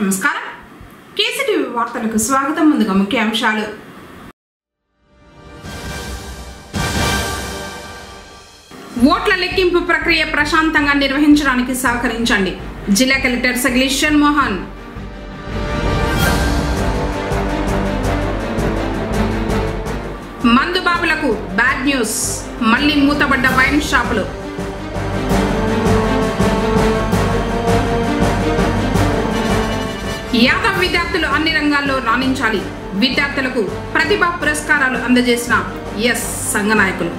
నమస్కారం కేసీటీవీ వార్తలకు స్వాగతం. ముందుగా ముఖ్యాంశాలు. ఓట్ల లెక్కింపు ప్రక్రియ ప్రశాంతంగా నిర్వహించడానికి సహకరించండి. జిల్లా కలెక్టర్ సగలేషన్ మోహన్. మందు బాబులకు బ్యాడ్ న్యూస్, మళ్లీ మూతబడ్డ వైన్ షాపులు. యాదవ్ విద్యార్థులు అన్ని రంగాల్లో రాణించాలి. విద్యార్థులకు ప్రతిభా పురస్కారాలు అందజేసిన సంఘ నాయకులు.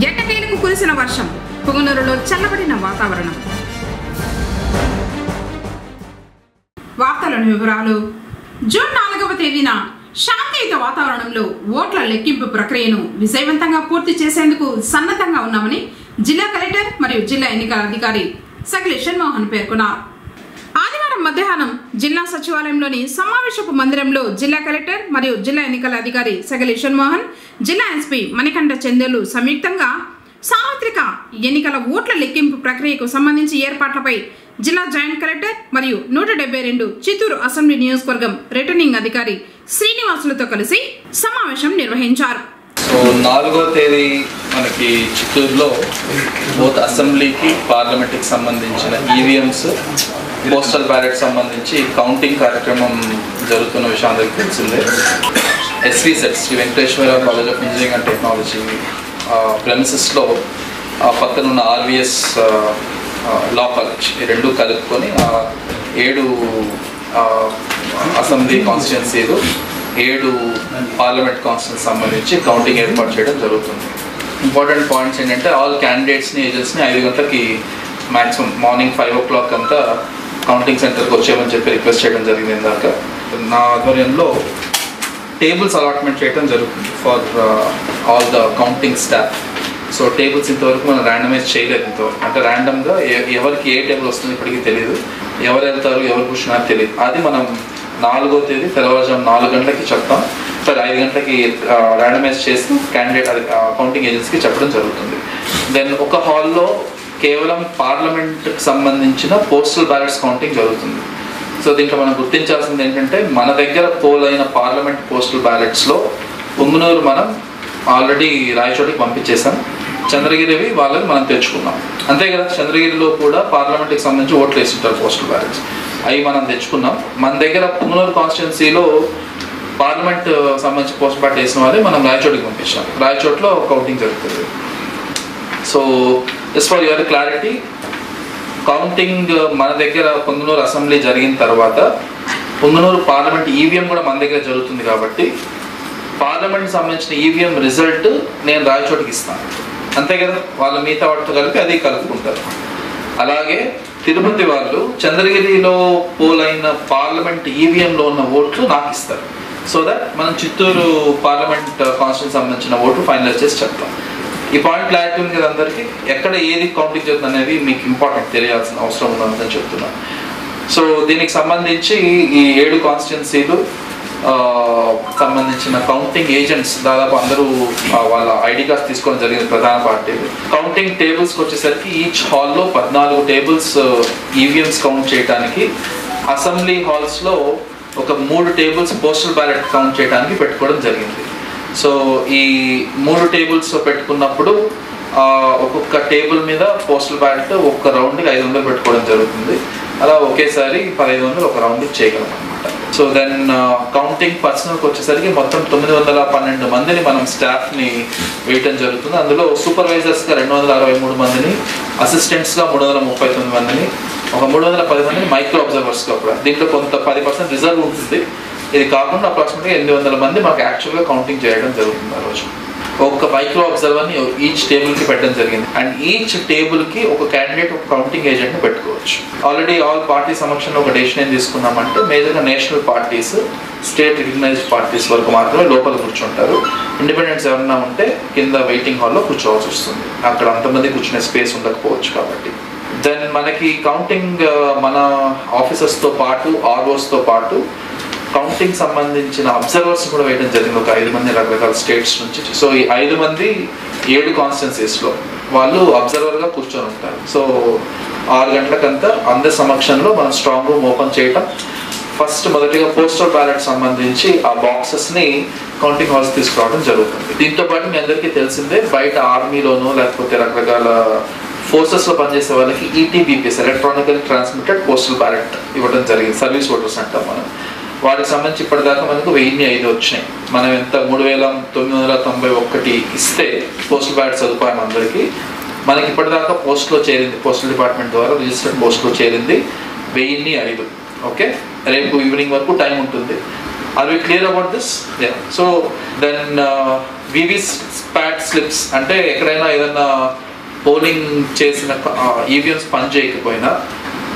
ఎట్టకేలకు కురిసిన వర్షం, పుంగనూరులో చల్లబడిన వాతావరణం. వార్తలోని వివరాలు. జూన్ 4వ తేదీన శాంతియుత వాతావరణంలో ఓట్ల లెక్కింపు ప్రక్రియను విజయవంతంగా పూర్తి చేసేందుకు సన్నద్ధంగా ఉన్నామని జిల్లా కలెక్టర్ మరియు జిల్లా ఎన్నికల అధికారి సగలేషన్ మోహన్ పేర్కొన్నారు. ఆదివారం మధ్యాహ్నం జిల్లా సచివాలయంలోని సమావేశపు మందిరంలో జిల్లా కలెక్టర్ మరియు జిల్లా ఎన్నికల అధికారి సగలేషన్ మోహన్, జిల్లా ఎస్పీ మణికంఠ చందేలు సంయుక్తంగా సార్వత్రిక ఎన్నికల ఓట్ల లెక్కింపు ప్రక్రియకు సంబంధించి ఏర్పాట్లపై జిల్లా జాయింట్ కలెక్టర్ మరియు 172 చిత్తూరు అసెంబ్లీ నియోజకవర్గం రిటర్నింగ్ అధికారి శ్రీనివాసులతో కలిసి సమావేశం నిర్వహించారు. సో 4వ తేదీ మనకి చిత్తూరులో బోత్ అసెంబ్లీకి పార్లమెంట్కి సంబంధించిన ఈవీఎంస్, పోస్టల్ బ్యాలెట్ సంబంధించి కౌంటింగ్ కార్యక్రమం జరుగుతున్న విషయం అందరికీ తెలిసిందే. SV CET Shri Venkateswara college of engineering and technology ప్రెమిసెస్లో పక్కన ఉన్న ఆర్వీఎస్ లా కాలేజ్, ఈ రెండు కలుపుకొని 7 అసెంబ్లీ కాన్స్టిట్యున్సీలు, 7 పార్లమెంట్ కాన్స్టిట్యున్సీ సంబంధించి కౌంటింగ్ ఏర్పాటు చేయడం జరుగుతుంది. ఇంపార్టెంట్ పాయింట్స్ ఏంటంటే ఆల్ క్యాండిడేట్స్ని, ఏజెంట్స్ని 5 గంటలకి మ్యాక్సిమం మార్నింగ్ 5 o'clock అంతా కౌంటింగ్ సెంటర్కి వచ్చేయమని చెప్పి రిక్వెస్ట్ చేయడం జరిగింది. ఇందాక నా ఆధ్వర్యంలో టేబుల్స్ అలాట్మెంట్ చేయడం జరుగుతుంది for all the counting staff. So tables ఇంతవరకు మనం ర్యాండమైజ్ చేయలేదు. ఇంతవరకు అంటే ర్యాండమ్గా ఎవరికి ఏ టేబుల్ వస్తుంది ఇప్పటికీ తెలియదు, ఎవరు వెళ్తారు ఎవరు కూర్చున్నారో తెలియదు. అది మనం 4వ తేదీ తెల్లవారుజాము 4 గంటలకి చెప్తాం. సరే 5 గంటలకి ర్యాండమైజ్ చేసి క్యాండిడేట్ కౌంటింగ్ ఏజెన్సీకి చెప్పడం జరుగుతుంది. దెన్ ఒక హాల్లో కేవలం పార్లమెంట్కి సంబంధించిన పోస్టల్ బ్యాలెట్స్ కౌంటింగ్ జరుగుతుంది. సో దీంట్లో మనం గుర్తించాల్సింది ఏంటంటే మన దగ్గర పోల్ అయిన పార్లమెంట్ పోస్టల్ బ్యాలెట్స్లో పుంగనూరు మనం ఆల్రెడీ రాయచోటికి పంపించేసాం, చంద్రగిరివి వాళ్ళకి మనం తెచ్చుకున్నాం. అంతే కదా, చంద్రగిరిలో కూడా పార్లమెంట్కి సంబంధించి ఓట్లు వేస్తుంటారు పోస్టల్ బ్యాలెట్స్, అవి మనం తెచ్చుకున్నాం. మన దగ్గర పుంగనూరు కాన్స్టిట్యున్సీలో పార్లమెంట్ సంబంధించి పోస్ట్ బ్యాలెట్ వేసిన వాళ్ళే మనం రాయచోటికి పంపించాం. రాయచోట్లో కౌంటింగ్ జరుగుతుంది. So just for your clarity, counting మన దగ్గర పుంగనూరు అసెంబ్లీ జరిగిన తర్వాత పుంగనూరు పార్లమెంట్ ఈవీఎం కూడా మన దగ్గర జరుగుతుంది. కాబట్టి పార్లమెంట్ సంబంధించిన ఈవీఎం రిజల్ట్ నేను రాయచోటికి ఇస్తాను, అంతే కదా. వాళ్ళ మిగతా వాటితో కలిపి అది కలుపుకుంటారు. అలాగే తిరుపతి వాళ్ళు చంద్రగిరిలో పోలైన పార్లమెంట్ ఈవీఎంలో ఉన్న ఓట్లు నాకు ఇస్తారు. సో దట్ మనం చిత్తూరు పార్లమెంట్ కాన్స్టిట్యూన్సీ సంబంధించిన ఓట్లు ఫైనలైజ్ చేసి చెప్తాం. ఈ పాయింట్ క్లారిటీ ఉంది కదా అందరికీ, ఎక్కడ ఏది కౌంటింగ్ జరుగుతుంది అనేది మీకు ఇంపార్టెంట్ తెలియాల్సిన అవసరం ఉందని చెప్తున్నాను. సో దీనికి సంబంధించి ఈ 7 కాన్స్టిట్యున్సీలు సంబంధించిన కౌంటింగ్ ఏజెంట్స్ దాదాపు అందరూ వాళ్ళ ఐడి కార్డ్స్ తీసుకోవడం జరిగింది. ప్రధాన పార్టీలు కౌంటింగ్ టేబుల్స్కి వచ్చేసరికి ఈచ్ హాల్లో 14 టేబుల్స్ ఈవీఎంస్ కౌంట్ చేయడానికి, అసెంబ్లీ హాల్స్లో ఒక 3 టేబుల్స్ పోస్టల్ బ్యాలెట్ కౌంట్ చేయడానికి పెట్టుకోవడం జరిగింది. సో ఈ 3 టేబుల్స్ పెట్టుకున్నప్పుడు ఒక్కొక్క టేబుల్ మీద పోస్టల్ బ్యాలెట్ ఒక్క రౌండ్కి 500 పెట్టుకోవడం జరుగుతుంది. అలా ఒకేసారి 1500 ఒక రౌండ్కి చేయగలం అనమాట. సో దెన్ కౌంటింగ్ పర్సనల్కి వచ్చేసరికి మొత్తం 912 మందిని మనం స్టాఫ్ని వేయటం జరుగుతుంది. అందులో సూపర్వైజర్స్గా 263 మందిని, అసిస్టెంట్స్గా 339 మందిని, ఒక 310 మందిని మైక్రో అబ్జర్వర్స్గా కూడా. దీంట్లో కొంత 10% రిజర్వ్ ఉంటుంది. ఇది కాకుండా అప్రాక్సిమేట్గా 800 మంది మాకు యాక్చువల్గా కౌంటింగ్ చేయడం జరుగుతుంది. ఆ రోజు ఒక మైక్రో అబ్జర్వర్ని ఈచ్ టేబుల్కి పెట్టడం జరిగింది. అండ్ ఈచ్ టేబుల్కి ఒక క్యాండిడేట్, ఒక కౌంటింగ్ ఏజెంట్ని పెట్టుకోవచ్చు. ఆల్రెడీ ఆల్ పార్టీ సమక్షంలో ఒక డెసిషన్ ఏం తీసుకున్నామంటే, మేజర్గా national parties, state recognised parties వరకు మాత్రమే లోపల కూర్చుంటారు. ఇండిపెండెంట్స్ ఎవరన్నా ఉంటే కింద వెయిటింగ్ హాల్లో కూర్చోవాల్సి వస్తుంది. అక్కడ అంతమంది కూర్చునే స్పేస్ ఉండకపోవచ్చు కాబట్టి. దెన్ మనకి కౌంటింగ్ మన ఆఫీసర్స్తో పాటు, ఆర్ఓస్తో పాటు కౌంటింగ్ సంబంధించిన అబ్జర్వర్స్ కూడా వేయడం జరిగింది. ఒక 5 మంది రకరకాల స్టేట్స్ నుంచి. సో ఈ 5 మంది 7 కాన్స్టిట్యున్సీస్లో వాళ్ళు అబ్జర్వర్గా కూర్చొని ఉంటారు. సో 6 గంటలకంతా అందరి సమక్షంలో మనం స్ట్రాంగ్ రూమ్ ఓపెన్ చేయటం, ఫస్ట్ మొదటిగా పోస్టల్ బ్యాలెట్ సంబంధించి ఆ బాక్సెస్ని కౌంటింగ్ హాల్స్ తీసుకురావడం జరుగుతుంది. దీంతో పాటు మీ అందరికీ తెలిసిందే, బయట ఆర్మీలోనూ లేకపోతే రకరకాల ఫోర్సెస్లో పనిచేసే వాళ్ళకి ETBPS electronical transmitted postal ballot ఇవ్వడం జరిగింది. సర్వీస్ ఓటర్స్ అంటాం మనం. వాటికి సంబంధించి ఇప్పటిదాకా మనకు 1005 వచ్చినాయి. మనం ఎంత 3991 ఇస్తే పోస్టల్ బ్యాలెట్ సదుపాయం అందరికీ, మనకి ఇప్పటిదాకా పోస్ట్లో చేరింది, పోస్టల్ డిపార్ట్మెంట్ ద్వారా రిజిస్టర్డ్ పోస్ట్లో చేరింది 1005. ఓకే, రేపు ఈవినింగ్ వరకు టైం ఉంటుంది. Are we clear about this? So then VVPAT slips అంటే ఎక్కడైనా ఏదైనా పోలింగ్ చేసిన ఈవీఎంస్ పని చేయకపోయినా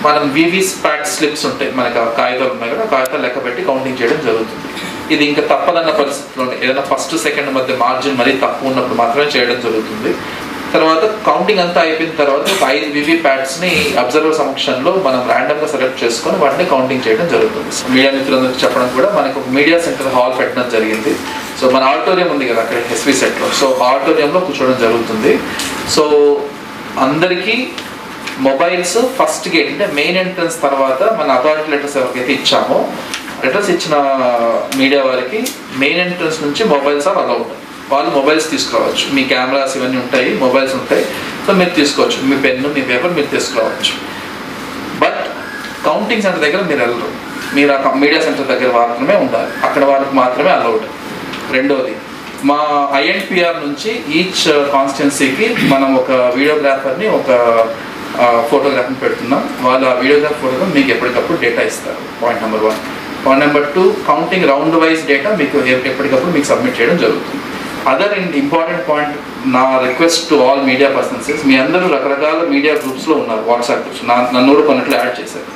మనం VVPAT స్లిప్స్ ఉంటాయి, మనకు కాగితాలు ఉన్నాయి కదా, కాగితాలు లెక్క పెట్టి కౌంటింగ్ చేయడం జరుగుతుంది. ఇది ఇంకా తప్పదన్న పరిస్థితిలో ఏదైనా ఫస్ట్ సెకండ్ మధ్య మార్జిన్ మరీ తక్కువ ఉన్నప్పుడు మాత్రమే చేయడం జరుగుతుంది. తర్వాత కౌంటింగ్ అంతా అయిపోయిన తర్వాత ఒక 5 VVPATస్ని అబ్జర్వర్ సమక్షంలో మనం ర్యాండమ్గా సెలెక్ట్ చేసుకొని వాటిని కౌంటింగ్ చేయడం జరుగుతుంది. మీడియా మిత్రులందరికీ చెప్పడం కూడా, మనకు ఒక మీడియా సెంటర్ హాల్ పెట్టడం జరిగింది. సో మన ఆడిటోరియం ఉంది కదా అక్కడ SV సెట్లో, సో ఆడిటోరియంలో కూర్చోవడం జరుగుతుంది. సో అందరికీ మొబైల్స్ ఫస్ట్ గేట్ అంటే మెయిన్ ఎంట్రన్స్ తర్వాత మన అథారిటీ లెటర్స్ ఎవరికైతే ఇచ్చామో, లెటర్స్ ఇచ్చిన మీడియా వారికి మెయిన్ ఎంట్రన్స్ నుంచి మొబైల్స్ ఆర్ అలౌడ్. వాళ్ళు మొబైల్స్ తీసుకురావచ్చు, మీ కెమెరాస్ ఇవన్నీ ఉంటాయి, మొబైల్స్ ఉంటాయి, సో మీరు తీసుకోవచ్చు, మీ పెన్ను మీ పేపర్ మీరు తీసుకురావచ్చు. బట్ కౌంటింగ్ సెంటర్ దగ్గర మీరు వెళ్ళరు, మీరు ఆ మీడియా సెంటర్ దగ్గర మాత్రమే ఉండాలి, అక్కడ వాళ్ళకి మాత్రమే అలౌడ్. రెండోది, మా INPR నుంచి ఈచ్ కాన్స్టిట్యున్సీకి మనం ఒక వీడియోగ్రాఫర్ని ఒక ఫోటోగ్రాఫర్ని పెడుతున్నాం. వాళ్ళు ఆ వీడియోగ్రాఫ్ ఫోటోగ్రాఫ్ మీకు ఎప్పటికప్పుడు డేటా ఇస్తారు. Point number 1. Point number 2, counting round wise data మీకు ఎప్పటికప్పుడు మీకు సబ్మిట్ చేయడం జరుగుతుంది. అదర్ ఇంపార్టెంట్ పాయింట్, నా request to all media persons, మీ అందరూ రకరకాల మీడియా గ్రూప్స్లో ఉన్నారు, వాట్సాప్ గ్రూప్స్, నన్ను కూడా కొన్నిట్లో యాడ్ చేశారు.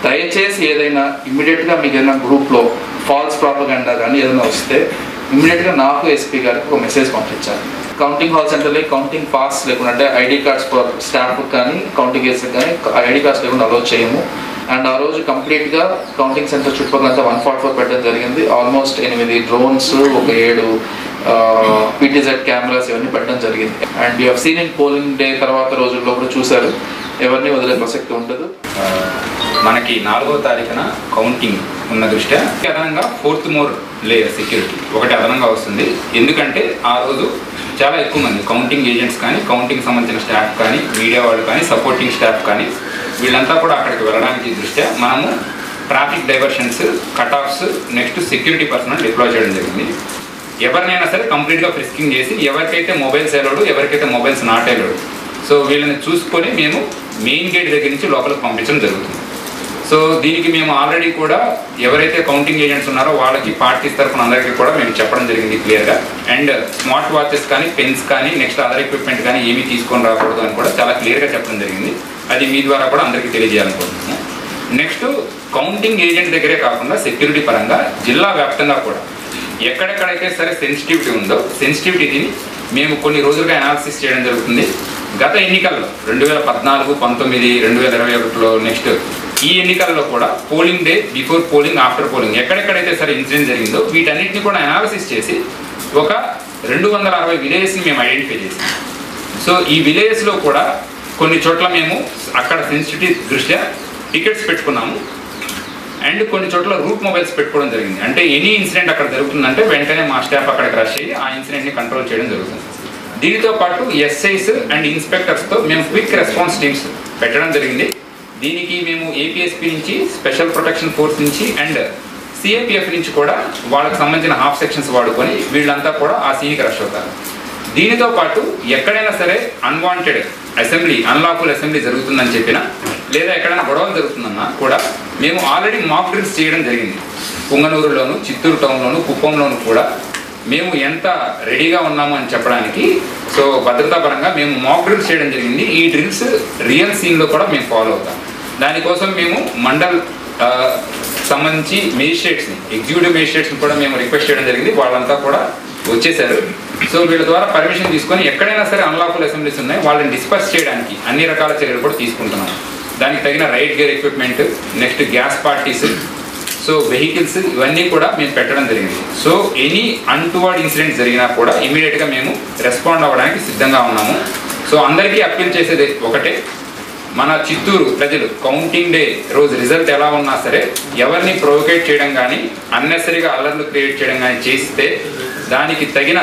దయచేసి ఏదైనా ఇమ్మీడియట్గా మీకు ఏదైనా గ్రూప్లో ఫాల్స్ ప్రాపగండా కానీ ఏదైనా వస్తే ఇమ్మీడియట్గా నాకు SP గారికి ఒక మెసేజ్ పంపించాలి. కౌంటింగ్ హాల్ సెంటర్లో కౌంటింగ్ పాస్ లేకుండా, అంటే ID కార్డ్స్ ఫర్ స్టాఫ్కి కానీ కౌంటింగ్ ఏజెంట్కి కానీ ID కార్డ్స్ లేకుండా అలౌ చేయము. అండ్ ఆ రోజు కంప్లీట్గా కౌంటింగ్ సెంటర్ చుట్టుపక్కలంతా 144 పెట్టడం జరిగింది. ఆల్మోస్ట్ 8 డ్రోన్స్, ఒక 7 PTZ కెమెరాస్ ఇవన్నీ పెట్టడం జరిగింది. And you have seen in polling day తర్వాత రోజుల్లో కూడా చూశారు, ఎవరిని వదిలే ప్రసక్తి ఉండదు. మనకి 4వ తారీఖున కౌంటింగ్ ఉన్న దృష్ట్యా అదనంగా 4th మోర్ లేయర్ సెక్యూరిటీ ఒకటి అదనంగా వస్తుంది. ఎందుకంటే ఆ రోజు చాలా ఎక్కువ మంది కౌంటింగ్ ఏజెంట్స్ కానీ, కౌంటింగ్ సంబంధించిన స్టాఫ్ కానీ, మీడియా వాళ్ళు కానీ, సపోర్టింగ్ స్టాఫ్ కానీ, వీళ్ళంతా కూడా అక్కడికి వెళ్ళడానికి దృష్ట్యా మనము traffic diversions, cut offs, next security personal deploy చేయడం జరిగింది. ఎవరినైనా సరే కంప్లీట్గా ఫ్రిస్కింగ్ చేసి ఎవరికైతే మొబైల్స్ అలౌడ్, ఎవరికైతే మొబైల్స్ నాట్ అలౌడ్, సో వీళ్ళని చూసుకొని మేము మెయిన్ గేట్ దగ్గర నుంచి లోపలికి పంపించడం జరుగుతుంది. సో దీనికి మేము ఆల్రెడీ కూడా ఎవరైతే కౌంటింగ్ ఏజెంట్స్ ఉన్నారో వాళ్ళకి పార్టీస్ తరఫున అందరికీ కూడా మేము చెప్పడం జరిగింది క్లియర్గా. అండ్ స్మార్ట్ వాచెస్ కానీ, పెన్స్ కానీ, నెక్స్ట్ అదర్ ఎక్విప్మెంట్ కానీ ఏమీ తీసుకొని రాకూడదు అని కూడా చాలా క్లియర్గా చెప్పడం జరిగింది. అది మీ ద్వారా కూడా అందరికీ తెలియజేయాలనుకుంటున్నాము. నెక్స్ట్ కౌంటింగ్ ఏజెంట్ దగ్గరే కాకుండా సెక్యూరిటీ పరంగా జిల్లా వ్యాప్తంగా కూడా ఎక్కడెక్కడైతే సరే సెన్సిటివిటీ ఉందో సెన్సిటివిటీని మేము కొన్ని రోజులుగా అనాలిసిస్ చేయడం జరుగుతుంది. గత ఎన్నికల్లో 2014, 19, 2021లో నెక్స్ట్ ఈ ఎన్నికల్లో కూడా polling day, before polling, after polling ఎక్కడెక్కడైతే సరే ఇన్సిడెంట్ జరిగిందో వీటన్నిటిని కూడా అనాలిసిస్ చేసి ఒక 260 విలేజెస్ని మేము ఐడెంటిఫై చేసాం. సో ఈ విలేజెస్లో కూడా కొన్ని చోట్ల మేము అక్కడ సెన్సిటివిటీ దృష్ట్యా టికెట్స్ పెట్టుకున్నాము. అండ్ కొన్ని చోట్ల రూట్ మొబైల్స్ పెట్టుకోవడం జరిగింది. అంటే ఎనీ ఇన్సిడెంట్ అక్కడ జరుగుతుందంటే వెంటనే మా స్టాఫ్ అక్కడికి రష్ అయ్యి ఆ ఇన్సిడెంట్ని కంట్రోల్ చేయడం జరుగుతుంది. దీనితో పాటు SIs అండ్ ఇన్స్పెక్టర్స్తో మేము క్విక్ రెస్పాన్స్ టీమ్స్ పెట్టడం జరిగింది. దీనికి మేము APSP నుంచి, స్పెషల్ ప్రొటెక్షన్ ఫోర్స్ నుంచి అండ్ CAPF నుంచి కూడా వాళ్ళకి సంబంధించిన హాఫ్ సెక్షన్స్ వాడుకొని వీళ్ళంతా కూడా ఆ సీన్కి రష్ అవుతారు. దీనితో పాటు ఎక్కడైనా సరే అన్వాంటెడ్ అసెంబ్లీ, అన్లాఫుల్ అసెంబ్లీ జరుగుతుందని చెప్పినా, లేదా ఎక్కడైనా గొడవలు జరుగుతుందన్నా కూడా మేము ఆల్రెడీ మాక్ డ్రిల్స్ చేయడం జరిగింది. పుంగనూరులోను, చిత్తూరు టౌన్లోను, కుప్పంలోను కూడా మేము ఎంత రెడీగా ఉన్నాము అని చెప్పడానికి. సో భద్రతా పరంగా మేము మాక్ డ్రిల్స్ చేయడం జరిగింది. ఈ డ్రిల్స్ రియల్ సీన్లో కూడా మేము ఫాలో అవుతాం. దానికోసం మేము మండల్ సంబంధించి మేజిస్ట్రేట్స్ని, ఎగ్జిక్యూటివ్ మేజిస్ట్రేట్స్ని కూడా మేము రిక్వెస్ట్ చేయడం జరిగింది. వాళ్ళంతా కూడా వచ్చేసారు. సో వీళ్ళ ద్వారా పర్మిషన్ తీసుకొని ఎక్కడైనా సరే అన్లాఫుల్ అసెంబ్లీస్ ఉన్నాయి వాళ్ళని డిస్పర్స్ చేయడానికి అన్ని రకాల చర్యలు కూడా తీసుకుంటున్నాం. దానికి తగిన right gear equipment, next gas parties, so vehicles ఇవన్నీ కూడా మేము పెట్టడం జరిగింది. సో ఎనీ అన్టువర్డ్ ఇన్సిడెంట్ జరిగినా కూడా ఇమీడియట్గా మేము రెస్పాండ్ అవ్వడానికి సిద్ధంగా ఉన్నాము. సో అందరికీ అప్పీల్ చేసేది ఒకటే, మన చిత్తూరు ప్రజలు కౌంటింగ్ డే రోజు రిజల్ట్ ఎలా ఉన్నా సరే ఎవరిని ప్రొవోకేట్ చేయడం కానీ అన్నెసరీగా అల్లర్లు క్రియేట్ చేయడం కానీ చేస్తే దానికి తగిన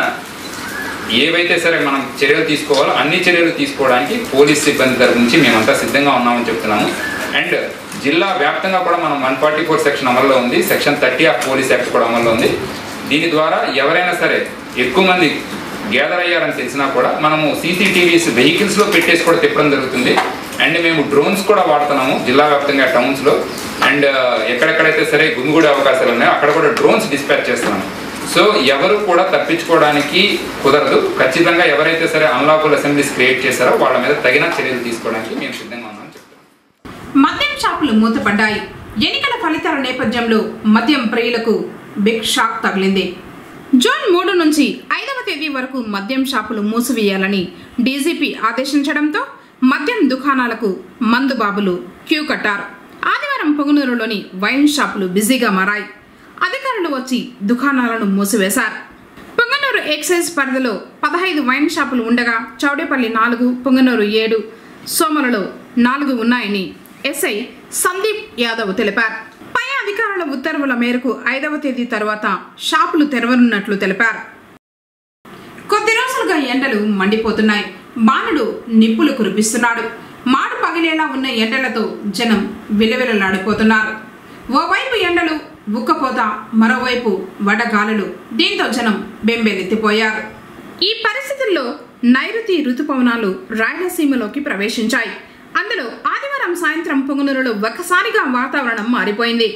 ఏవైతే సరే మనం చర్యలు తీసుకోవాలో అన్ని చర్యలు తీసుకోవడానికి పోలీస్ సిబ్బంది తరపు నుంచి మేమంతా సిద్ధంగా ఉన్నామని చెప్తున్నాము. అండ్ జిల్లా వ్యాప్తంగా కూడా మనం 144 సెక్షన్ అమల్లో ఉంది, సెక్షన్ 30 ఆఫ్ పోలీస్ యాక్ట్ కూడా అమల్లో ఉంది. దీని ద్వారా ఎవరైనా సరే ఎక్కువ మంది గ్యాదర్ అయ్యారని తెలిసినా కూడా మనము CCTVs వెహికల్స్లో పెట్టేసి కూడా తిప్పడం జరుగుతుంది. అండ్ మేము డ్రోన్స్ కూడా వాడుతున్నాము జిల్లా వ్యాప్తంగా టౌన్స్లో. అండ్ ఎక్కడెక్కడైతే సరే గుమిగూడే అవకాశాలు ఉన్నాయో అక్కడ కూడా డ్రోన్స్ డిస్పాచ్ చేస్తున్నాము. సో ఎవరు కూడా తప్పించుకోవడానికి కుదరదు. ఖచ్చితంగా ఎవరైతే సరే అన్లాఫుల్ అసెంబ్లీస్ క్రియేట్ చేశారో వాళ్ళ మీద తగిన చర్యలు తీసుకోవడానికి మేము సిద్ధంగా ఉన్నామని చెప్తాం. మద్యం షాపులు మూతపడ్డాయి. ఎన్నికల ఫలితాల నేపథ్యంలో మద్యం ప్రియులకు బిగ్ షాక్ తగిలింది. జూన్ 3 నుంచి 5వ తేదీ వరకు మద్యం షాపులు మూసివేయాలని డీజీపీ ఆదేశించడంతో మద్యం దుకాణాలకు మందు బాబులు క్యూ కట్టారు. ఆదివారం పొంగనూరులోని వైన్ షాపులు బిజీగా మారాయి. అధికారులు వచ్చి దుకాణాలను మూసివేశారు. పొంగనూరు ఎక్సైజ్ పరిధిలో 15 వైన్ షాపులు ఉండగా చౌడేపల్లి 4, పొంగనూరు 7, సోమలలో 4 ఉన్నాయని ఎస్ఐ సందీప్ యాదవ్ తెలిపారు. పై అధికారుల ఉత్తర్వుల మేరకు 5వ తేదీ తర్వాత షాపులు తెరవనున్నట్లు తెలిపారు. కొద్ది రోజులుగా ఎండలు మండిపోతున్నాయి. బాణుడు నిప్పులు కురిపిస్తున్నాడు. మాడు పగిలేలా ఉన్న ఎండలతో జనం విలవిలలాడిపోతున్నారు. ఓవైపు ఎండలు, ఉక్కపోత, మరోవైపు వడగాలులు. దీంతో జనం బెంబేలెత్తిపోయారు. ఈ పరిస్థితుల్లో నైరుతి రుతుపవనాలు రాయలసీమలోకి ప్రవేశించాయి. అందులో ఆదివారం సాయంత్రం పొంగనూరులో ఒక్కసారిగా వాతావరణం మారిపోయింది.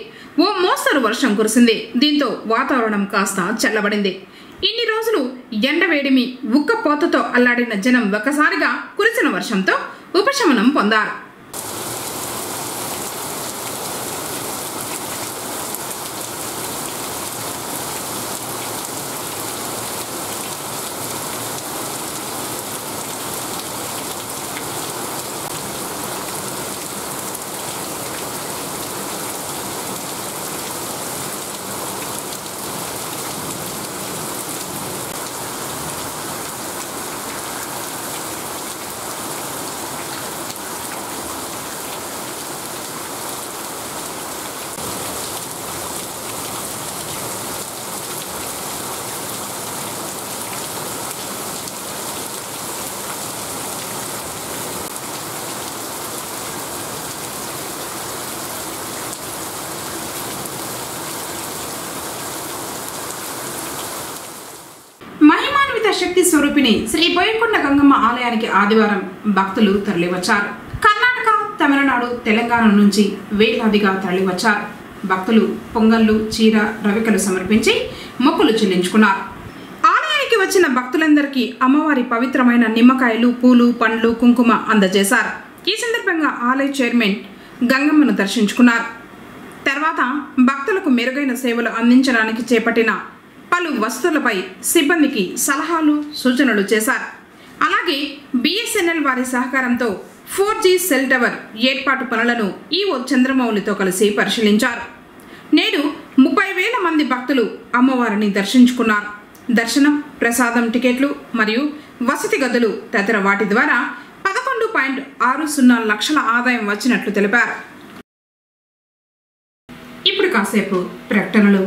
ఓ మోస్తరు వర్షం కురిసింది. దీంతో వాతావరణం కాస్త చల్లబడింది. ఇన్ని రోజులు ఎండవేడిమి, ఉక్కపోతతో అల్లాడిన జనం ఒక్కసారిగా కురిసిన వర్షంతో ఉపశమనం పొందారు. శక్తి స్వరూపిణి శ్రీ బోయకొండ గంగమ్మ ఆలయానికి ఆదివారం భక్తులు తరలివచ్చారు. కర్ణాటక, తమిళనాడు, తెలంగాణ నుంచి వేలాదిగా తరలివచ్చారు. భక్తులు పొంగళ్ళు, చీర, రవికలు సమర్పించి మొక్కులు చెల్లించుకున్నారు. ఆలయానికి వచ్చిన భక్తులందరికీ అమ్మవారి పవిత్రమైన నిమ్మకాయలు, పూలు, పండ్లు, కుంకుమ అందజేశారు. ఈ సందర్భంగా ఆలయ చైర్మన్ గంగమ్మను దర్శించుకున్నారు. తర్వాత భక్తులకు మెరుగైన సేవలు అందించడానికి చేపట్టిన పలు వస్తువులపై సిబ్బందికి సలహాలు, సూచనలు చేశారు. అలాగే BSNL వారి సహకారంతో 4G సెల్ టవర్ ఏర్పాటు పనులను ఈవో చంద్రమౌళితో కలిసి పరిశీలించారు. నేడు 30,000 మంది భక్తులు అమ్మవారిని దర్శించుకున్నారు. దర్శనం, ప్రసాదం టికెట్లు మరియు వసతి గదులు తదితర వాటి ద్వారా 11.60 లక్షల ఆదాయం వచ్చినట్లు తెలిపారు. ఇప్పుడు కాసేపు ప్రకటనలు.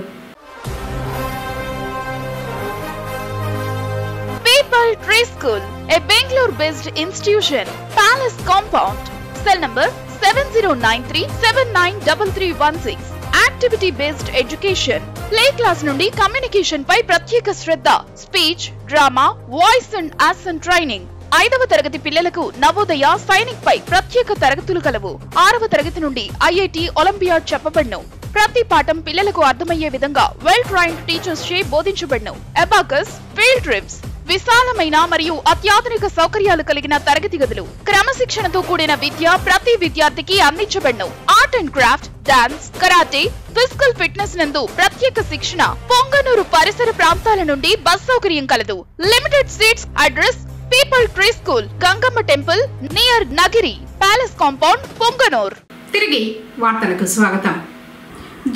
People Tree School, a Bangalore-based institution, Palace Compound, cell number 7093793316. Activity-based education, play class నుండి కమ్యూనికేషన్ పై ప్రత్యేక శ్రద్ధ, speech, drama, voice and action training. 5వ తరగతి పిల్లలకు నవోదయ, సైనిక్ పై ప్రత్యేక తరగతులు కలవు. 6వ తరగతి నుండి IIT, ఒలింపియాడ్ చెప్పబడును. ప్రతి పాఠం పిల్లలకు అర్థమయ్యే విధంగా వెల్ ట్రైన్డ్ టీచర్స్ చే బోధించబడును. అబాకస్, ఫీల్డ్ ట్రిప్స్, విశాలమైన మరియు అత్యాధునిక సౌకర్యాలు కలిగిన తరగతి గదులు, క్రమశిక్షణతో కూడిన విద్య ప్రతి విద్యార్థికి అందించబడును. Art and craft, dance, karate, physical fitness నందు ప్రత్యేక శిక్షణ. పొంగనూరు పరిసర ప్రాంతాల నుండి బస్ సౌకర్యం కలదు. Limited seats. Address people tree school, Gangamma temple near Nagiri, palace compound, Punganur. తిరిగి వార్తలకు స్వాగతం.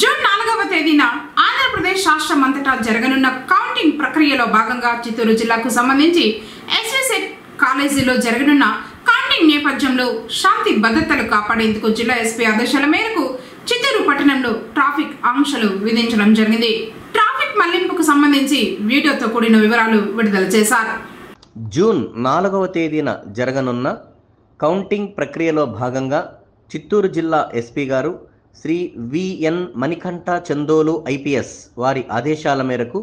జూన్ 4వ తేదీన ఆంధ్రప్రదేశ్ రాష్ట్రమంతటా జరగనున్న కౌంటింగ్ ప్రక్రియలో భాగంగా చిత్తూరు జిల్లాకు సంబంధించి SVSET కాలేజీలో జరగనున్న కౌంటింగ్ నేపథ్యంలో శాంతి భద్రతలు కాపాడేందుకు జిల్లా ఎస్పీ ఆదేశాల మేరకు చిత్తూరు పట్టణంలో ట్రాఫిక్ ఆంక్షలు విధించడం జరిగింది. ట్రాఫిక్ మళ్లింపుకు సంబంధించి వీడియోతో కూడిన వివరాలు విడుదల చేశారు. జూన్ 4వ తేదీన జరగనున్న కౌంటింగ్ ప్రక్రియలో భాగంగా చిత్తూరు జిల్లా ఎస్పీ గారు శ్రీ విఎన్ మణికంఠ చందోలు ఐపీఎస్ వారి ఆదేశాల మేరకు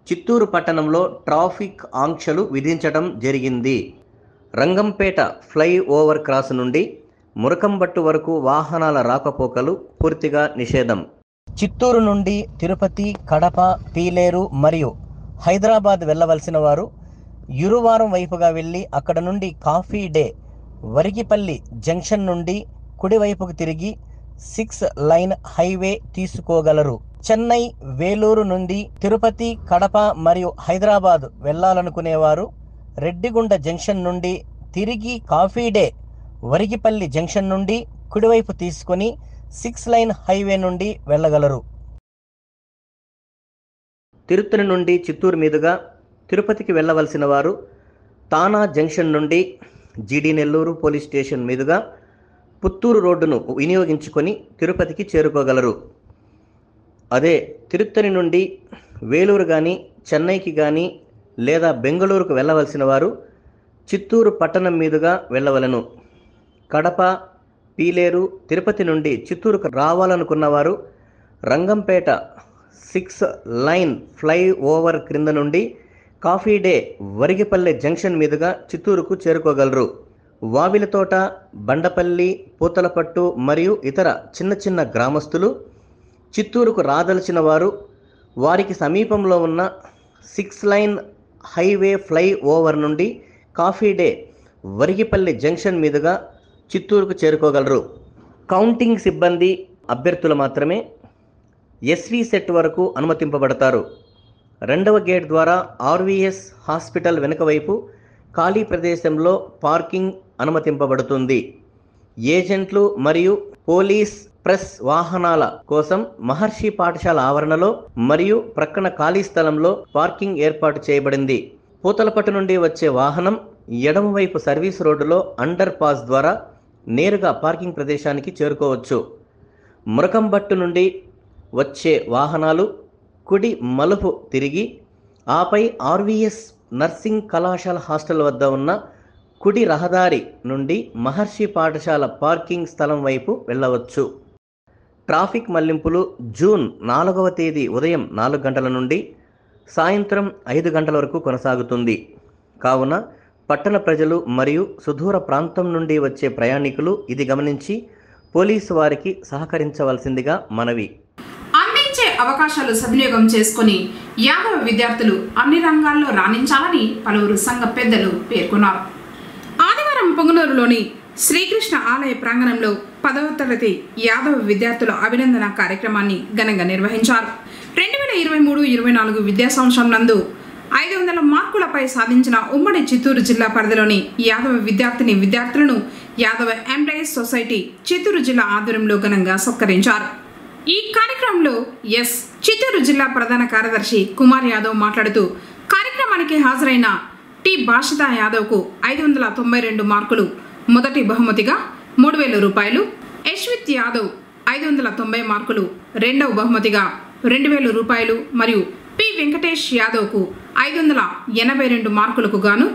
చిత్తూరు పట్టణంలో ట్రాఫిక్ ఆంక్షలు విధించడం జరిగింది. రంగంపేట ఫ్లై ఓవర్ క్రాస్ నుండి మురకంబట్టు వరకు వాహనాల రాకపోకలు పూర్తిగా నిషేధం. చిత్తూరు నుండి తిరుపతి, కడప, పీలేరు మరియు హైదరాబాద్ వెళ్ళవలసిన వారు ఇరువారం వైపుగా వెళ్ళి అక్కడ నుండి కాఫీ డే వరిగిపల్లి జంక్షన్ నుండి కుడివైపుకు తిరిగి 6 లైన్ హైవే తీసుకోగలరు. చెన్నై, వేలూరు నుండి తిరుపతి, కడప మరియు హైదరాబాద్ వెళ్ళాలనుకునేవారు రెడ్డిగుండ జంక్షన్ నుండి తిరిగి కాఫీ డే వరిగిపల్లి జంక్షన్ నుండి కుడివైపు తీసుకొని 6 లైన్ హైవే నుండి వెళ్ళగలరు. తిరుత్తని నుండి చిత్తూరు మీదుగా తిరుపతికి వెళ్ళవలసిన వారు తానా జంక్షన్ నుండి జీడి నెల్లూరు పోలీస్ స్టేషన్ మీదుగా పుత్తూరు రోడ్డును వినియోగించుకొని తిరుపతికి చేరుకోగలరు. అదే తిరుత్తని నుండి వేలూరు కానీ చెన్నైకి కానీ లేదా బెంగళూరుకు వెళ్ళవలసిన వారు చిత్తూరు పట్టణం మీదుగా వెళ్ళవలను. కడప, పీలేరు, తిరుపతి నుండి చిత్తూరుకు రావాలనుకున్నవారు రంగంపేట 6 లైన్ ఫ్లై ఓవర్ క్రింద నుండి కాఫీ డే వరిగిపల్లె జంక్షన్ మీదుగా చిత్తూరుకు చేరుకోగలరు. వావిలతోట, బండపల్లి, పూతలపట్టు మరియు ఇతర చిన్న చిన్న గ్రామస్తులు చిత్తూరుకు రాదలిచిన వారు వారికి సమీపంలో ఉన్న 6 లైన్ హైవే ఫ్లై ఓవర్ నుండి కాఫీ డే వరిగిపల్లి జంక్షన్ మీదుగా చిత్తూరుకు చేరుకోగలరు. కౌంటింగ్ సిబ్బంది అభ్యర్థులు మాత్రమే ఎస్వి సెట్ వరకు అనుమతింపబడతారు. 2వ గేట్ ద్వారా ఆర్వీఎస్ హాస్పిటల్ వెనుక వైపు ఖాళీ ప్రదేశంలో పార్కింగ్ అనుమతింపబడుతుంది. ఏజెంట్లు మరియు పోలీస్ ప్రెస్ వాహనాల కోసం మహర్షి పాఠశాల ఆవరణలో మరియు ప్రక్కన ఖాళీ స్థలంలో పార్కింగ్ ఏర్పాటు చేయబడింది. పూతలపట్టు నుండి వచ్చే వాహనం ఎడమవైపు సర్వీస్ రోడ్డులో అండర్ పాస్ ద్వారా నేరుగా పార్కింగ్ ప్రదేశానికి చేరుకోవచ్చు. మురకంబట్టు నుండి వచ్చే వాహనాలు కుడి మలుపు తిరిగి ఆపై ఆర్వీఎస్ నర్సింగ్ కళాశాల హాస్టల్ వద్ద ఉన్న కుడి రహదారి నుండి మహర్షి పాఠశాల పార్కింగ్ స్థలం వైపు వెళ్ళవచ్చు. ట్రాఫిక్ మళ్లింపులు జూన్ 4వ తేదీ ఉదయం 4 గంటల నుండి సాయంత్రం 5 గంటల వరకు కొనసాగుతుంది. కావున పట్టణ ప్రజలు మరియు సుదూర ప్రాంతం నుండి వచ్చే ప్రయాణికులు ఇది గమనించి పోలీసు వారికి సహకరించవలసిందిగా మనవి. అందించే అవకాశాలు సద్వినియోగం చేసుకుని యాదవ విద్యార్థులు అన్ని రంగాల్లో రాణించాలని పలువురు సంఘ పెద్దలు పేర్కొన్నారు. ఆదివారం పొంగనూరులోని శ్రీకృష్ణ ఆలయ ప్రాంగణంలో 10వ తరగతి యాదవ విద్యార్థుల అభినందన కార్యక్రమాన్ని ఘనంగా నిర్వహించారు. 2023-24 విద్యా సంవత్సరం నందు 500 మార్కులపై సాధించిన ఉమ్మడి చిత్తూరు జిల్లా పరిధిలోని యాదవ విద్యార్థులను యాదవ ఎంప్లాయీస్ సొసైటీ చిత్తూరు జిల్లా ఆధ్వర్యంలో ఘనంగా సత్కరించారు. ఈ కార్యక్రమంలో చిత్తూరు జిల్లా ప్రధాన కార్యదర్శి కుమార్ యాదవ్ మాట్లాడుతూ కార్యక్రమానికి హాజరైన టి భాషిత యాదవ్కు 592 మార్కులు మొదటి బహుమతిగా 3000 రూపాయలు, యశ్విత్ యాదవ్ 590 మార్కులు రెండవ బహుమతిగా 2000 రూపాయలు మరియు పి వెంకటేష్ యాదవ్కు 582 మార్కులకు గాను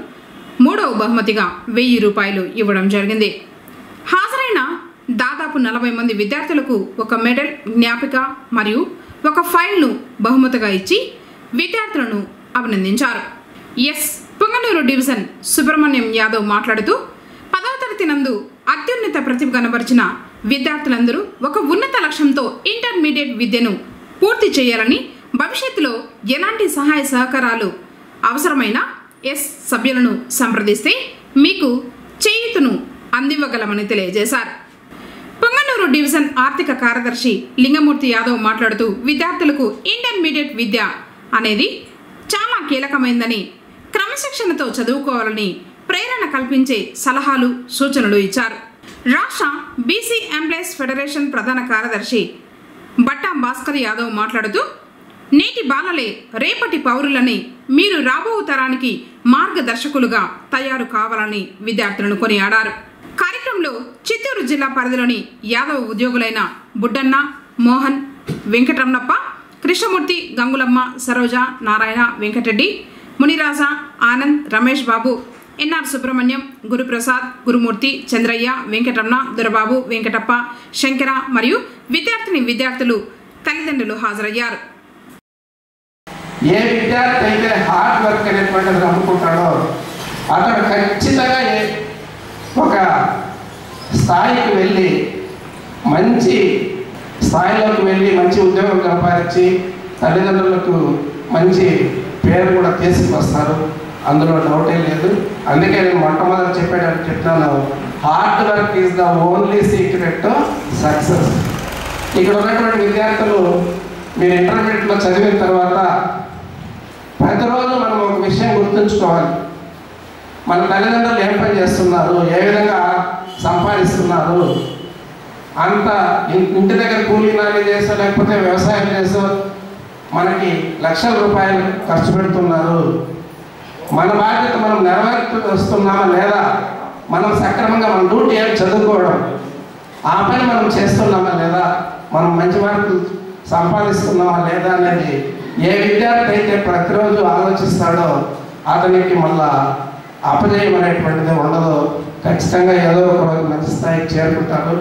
మూడవ బహుమతిగా 1000 రూపాయలు ఇవ్వడం జరిగింది. హాజరైన దాదాపు 40 మంది విద్యార్థులకు ఒక మెడల్, జ్ఞాపిక మరియు ఒక ఫైల్ను బహుమతిగా ఇచ్చి విద్యార్థులను అభినందించారు. పొంగనూరు డివిజన్ సుబ్రహ్మణ్యం యాదవ్ మాట్లాడుతూ 10వ తరగతి నందు అత్యున్నత ప్రతిభ కనబరిచిన విద్యార్థులందరూ ఒక ఉన్నత లక్ష్యంతో ఇంటర్మీడియట్ విద్యను పూర్తి చేయాలని, భవిష్యత్తులో ఎలాంటి సహాయ సహకారాలు అవసరమైన సభ్యులను సంప్రదిస్తే మీకు చేయూతను అందివ్వగలమని తెలియజేశారు. పొంగనూరు డివిజన్ ఆర్థిక కార్యదర్శి లింగమూర్తి యాదవ్ మాట్లాడుతూ విద్యార్థులకు ఇంటర్మీడియట్ విద్య అనేది చాలా కీలకమైందని, క్రమశిక్షణతో చదువుకోవాలని ప్రేరణ కల్పించే సలహాలు, సూచనలు ఇచ్చారు. రాష్ట్ర బీసీ ఎంప్లాయీస్ ఫెడరేషన్ ప్రధాన కార్యదర్శి బట్టా భాస్కర్ యాదవ్ మాట్లాడుతూ నేటి బాలలే రేపటి పౌరులని, మీరు రాబో తరానికి మార్గదర్శకులుగా తయారు కావాలని విద్యార్థులను కొనియాడారు. కార్యక్రమంలో చిత్తూరు జిల్లా పరిధిలోని యాదవ ఉద్యోగులైన బుడ్డన్న, మోహన్, వెంకటరమణప్ప, కృష్ణమూర్తి, గంగులమ్మ, సరోజ, నారాయణ, వెంకటరెడ్డి, మునిరాజా, ఆనంద్, రమేష్ బాబు, ఎన్ఆర్ సుబ్రహ్మణ్యం, గురుప్రసాద్, గురుమూర్తి, చంద్రయ్య, వెంకటరమణ, దొరబాబు, వెంకటప్ప, శంకర మరియు విద్యార్థులు తల్లిదండ్రులు హాజరయ్యారు. ఏ విద్యార్థి అయితే హార్డ్ వర్క్ అనేటువంటిది నమ్ముకుంటాడో అతడు ఖచ్చితంగా ఒక స్థాయికి వెళ్ళి మంచి స్థాయిలోకి వెళ్ళి మంచి ఉద్యోగం సంపాదించి తల్లిదండ్రులకు మంచి పేరు కూడా తీసుకొస్తారు. అందులో డౌటే లేదు. అందుకే నేను మొట్టమొదటి చెప్తాను, hard work is the only secret to success. ఇక్కడ ఉన్నటువంటి విద్యార్థులు మీరు ఇంటర్మీడియట్లో చదివిన తర్వాత ప్రతిరోజు మనం ఒక విషయం గుర్తుంచుకోవాలి. మన తల్లిదండ్రులు ఏం పని చేస్తున్నారు, ఏ విధంగా సంపాదిస్తున్నారు. అంత ఇంటి దగ్గర కూలీ నాలి చేసో లేకపోతే వ్యవసాయం చేసో మనకి లక్షల రూపాయలు ఖర్చు పెడుతున్నారు. మన బాధ్యత మనం నెరవేరుస్తున్నామా లేదా, మనం సక్రమంగా మన డ్యూటీ ఏమి చదువుకోవడం, ఆ పని మనం చేస్తున్నామా లేదా, మనం మంచి మార్కులు సంపాదిస్తున్నామా లేదా అనేది ఏ విద్యార్థి అయితే ప్రతిరోజు ఆలోచిస్తాడో అతనికి మళ్ళా అపజయం అనేటువంటిది ఉండదు. ఖచ్చితంగా ఏదో ఒక రోజు మంచి స్థాయికి చేరుకుంటాడు.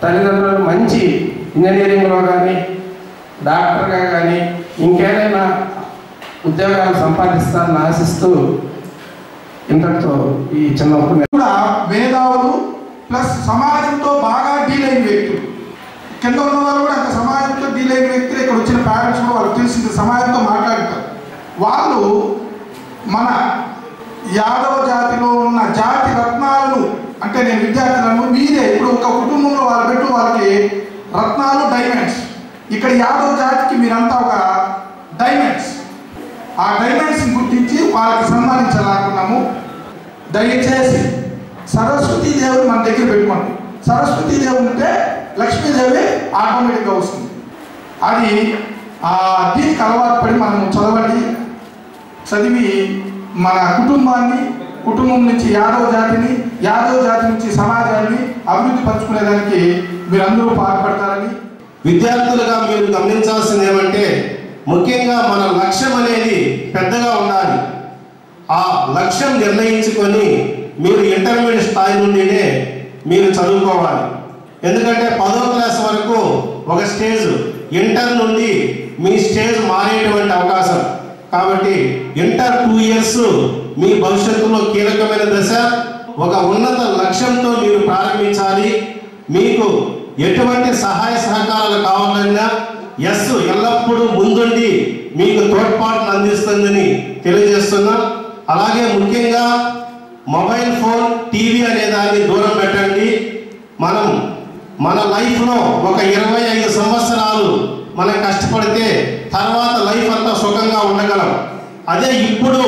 తల్లిదండ్రులు మంచి ఇంజనీరింగ్లో కానీ డాక్టర్గా కానీ ఇంకేదైనా ఉద్యోగాలు సంపాదిస్తారని ఆశిస్తూ ఇంతటితో ఈ చిన్న కూడా మేధావులు ప్లస్ సమాజంతో బాగా డీల్ అయిన వ్యక్తులు, కింద ఉన్న వాళ్ళు కూడా అంత సమాజంతో డీల్ అయిన వ్యక్తులు ఇక్కడ వచ్చిన పేరెంట్స్ కూడా వాళ్ళకి తెలిసింది సమాజంతో మాట్లాడతారు. వాళ్ళు మన యాదవ జాతిలో ఉన్న జాతి రత్నాలను, అంటే నేను విద్యార్థులను మీరే ఇప్పుడు ఒక కుటుంబంలో వాళ్ళు పెట్టు వాళ్ళకి రత్నాలు, డైమండ్స్. ఇక్కడ యాదవ జాతికి మీరంతా ఒక డైమండ్స్. ఆ డైమండ్స్ని గుర్తించి వాళ్ళకి సన్మానించాలనుకున్నాము. దయచేసి సరస్వతీదేవిని మన దగ్గర పెట్టుకోండి. సరస్వతీదేవి ఉంటే లక్ష్మీదేవి ఆటోమేటిక్గా వస్తుంది. అది దీనికి అలవాటు పడి మనం చదివి మన కుటుంబం నుంచి యాదవ జాతి నుంచి సమాజాన్ని అభివృద్ధి పరుచుకునేదానికి మీరందరూ పాటుపడతారని. విద్యార్థులుగా మీరు గమనించాల్సింది ఏమంటే, ముఖ్యంగా మన లక్ష్యం అనేది పెద్దగా ఉండాలి. ఆ లక్ష్యం నిర్ణయించుకొని మీరు ఇంటర్మీడియట్ స్థాయి నుండినే మీరు చదువుకోవాలి. ఎందుకంటే 10వ క్లాస్ వరకు ఒక స్టేజ్, ఇంటర్ నుండి మీ స్టేజ్ మారేటువంటి అవకాశం. కాబట్టి ఇంటర్ 2 ఇయర్స్ మీ భవిష్యత్తులో కీలకమైన దశ. ఒక ఉన్నత లక్ష్యంతో మీరు ప్రారంభించాలి. మీకు ఎటువంటి సహాయ సహకారాలు కావాలన్నా ఎస్ ఎల్లప్పుడూ ముందుండి మీకు తోడ్పాటును అందిస్తుందని తెలియజేస్తున్నా. అలాగే ముఖ్యంగా మొబైల్ ఫోన్, టీవీ అనే దాన్ని దూరం పెట్టండి. మనం మన లైఫ్లో ఒక 25 సంవత్సరాలు మనం కష్టపడితే తర్వాత లైఫ్ అంతా సుఖంగా ఉండగలం. అదే ఇప్పుడు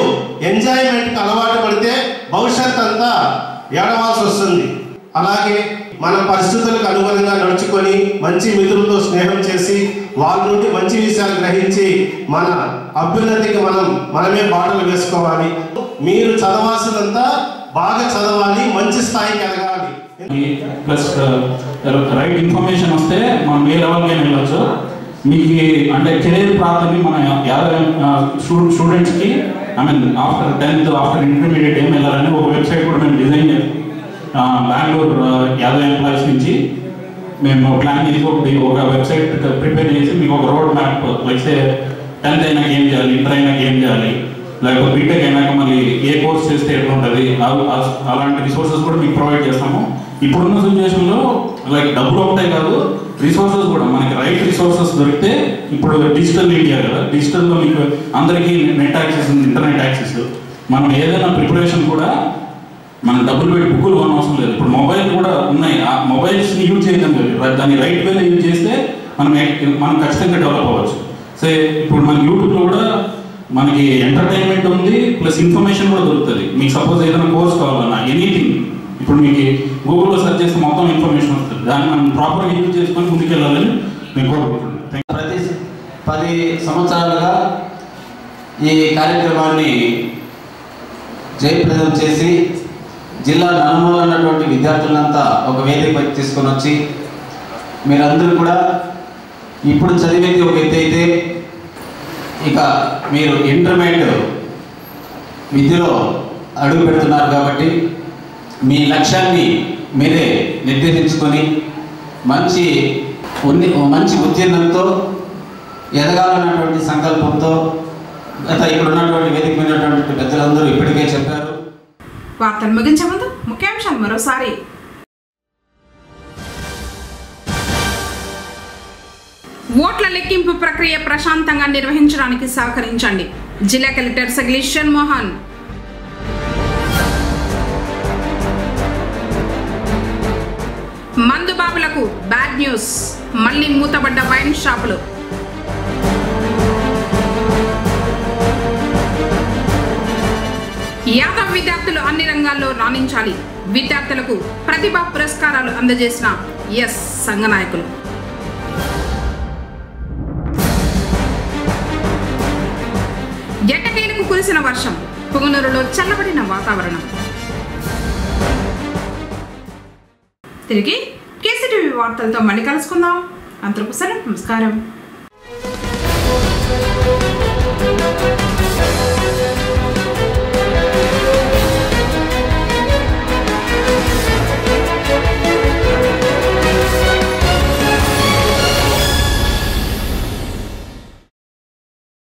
ఎంజాయ్మెంట్కి అలవాటు పడితే భవిష్యత్ అంతా ఏడవాల్సి వస్తుంది. అలాగే మన పరిస్థితులకు అనుగుణంగా నడుచుకొని మంచి మిత్రులతో స్నేహం చేసి వాళ్ళ నుండి మంచి విషయాలు గ్రహించి మన అభ్యున్నతికి మనమే బాటలు వేసుకోవాలి. మీరు చదవాల్సినంతా బాగా చదవాలి, మంచి స్థాయికి ఎదగాలి. ప్లస్ రైట్ ఇన్ఫర్మేషన్ వస్తే మనం ఏ లెవెల్కి వెళ్ళొచ్చు. మీకు అంటే కెరీర్ ప్రాంతాన్ని మన స్టూడెంట్స్కి ఆఫ్టర్ 10th ఆఫ్టర్ ఇంటర్మీడియట్ ఏం వెళ్ళాలని ఒక వెబ్సైట్ కూడా మేము డిజైన్ బెంగళూరు యాదవ్ ఎంప్లాయీస్ నుంచి మేము ప్లాన్ చేసి ఒక వెబ్సైట్ ప్రిపేర్ చేసి మీకు ఒక రోడ్ మ్యాప్, లైక్ 10th అయినాక ఏం చేయాలి, ఇంటర్ అయినాక ఏం చేయాలి, లేకపోతే బీటెక్ అయినాక మళ్ళీ ఏ కోర్స్ చేస్తే ఎట్లా ఉంటుంది, అలాంటి రిసోర్సెస్ కూడా మీకు ప్రొవైడ్ చేస్తాము. ఇప్పుడున్న సిచ్యువేషన్లో లైక్ డబ్బులు ఒకటే కాదు, రిసోర్సెస్ కూడా మనకి రైట్ రిసోర్సెస్ దొరికితే, ఇప్పుడు డిజిటల్ ఇండియా కదా, డిజిటల్లో మీకు అందరికీ నెట్ యాక్సెస్ ఉంది, ఇంటర్నెట్ యాక్సెస్. మనం ఏదైనా ప్రిపరేషన్ కూడా మనం డబ్బులు పెట్టి బుక్కులు కొనవసరం లేదు. ఇప్పుడు మొబైల్ కూడా ఉన్నాయి, ఆ మొబైల్స్ని యూజ్ చేయడం లేదు, దాన్ని రైట్ వేలో యూజ్ చేస్తే మనం ఖచ్చితంగా డెవలప్ అవ్వచ్చు. సో ఇప్పుడు మన యూట్యూబ్లో కూడా మనకి ఎంటర్టైన్మెంట్ ఉంది, ప్లస్ ఇన్ఫర్మేషన్ కూడా దొరుకుతుంది. మీకు సపోజ్ ఏదైనా కోర్స్ కావాలన్నా ఎనీథింగ్ ఇప్పుడు మీకు గూగుల్లో సెర్చ్ చేస్తే మొత్తం ఇన్ఫర్మేషన్ వస్తుంది. దాన్ని మనం ప్రాపర్గా యూజ్ చేసుకొని ముందుకెళ్ళాలని నేను కోరుకుంటున్నాను. 10 సంవత్సరాలుగా ఈ కార్యక్రమాన్ని జయప్రదం చేసి జిల్లా నలుమూల ఉన్నటువంటి విద్యార్థులంతా ఒక వేదికపై తీసుకొని వచ్చి మీరందరూ కూడా ఇప్పుడు చదివేది ఒక ఎత్తు అయితే ఇక మీరు ఇంటర్మీడియట్ విద్యలో అడుగు పెడుతున్నారు కాబట్టి మీ లక్ష్యాన్ని మీరే నిర్దేశించుకొని మంచి ఉత్తీర్ణంతో ఎదగాలన్నటువంటి సంకల్పంతో ఇక్కడ ఉన్నటువంటి వేదిక మీద ఉన్నటువంటి పెద్దలందరూ ఇప్పటికే చెప్పారు. వార్తలు ముగించే ముందు ముఖ్యాంశాలు మరోసారి. ఓట్ల లెక్కింపు ప్రక్రియ ప్రశాంతంగా నిర్వహించడానికి సహకరించండి. జిల్లా కలెక్టర్ సగిలి షణ్మోహన్. మందుబాబులకు బ్యాడ్ న్యూస్, మళ్లీ మూతబడ్డ వైన్ షాపులు. యాదవ్ విద్యార్థులు అన్ని రంగాల్లో రాణించాలి. విద్యార్థులకు ప్రతిభా పురస్కారాలు అందజేసిన ఎస్ సంఘ నాయకులు. ఎట్టకేలకు కురిసిన వర్షం, పుంగనూరులో చల్లబడిన వాతావరణం. తిరిగి కేసీటీవీ వార్తలతో మళ్ళీ కలుసుకుందాం. అంతవరకు నమస్కారం.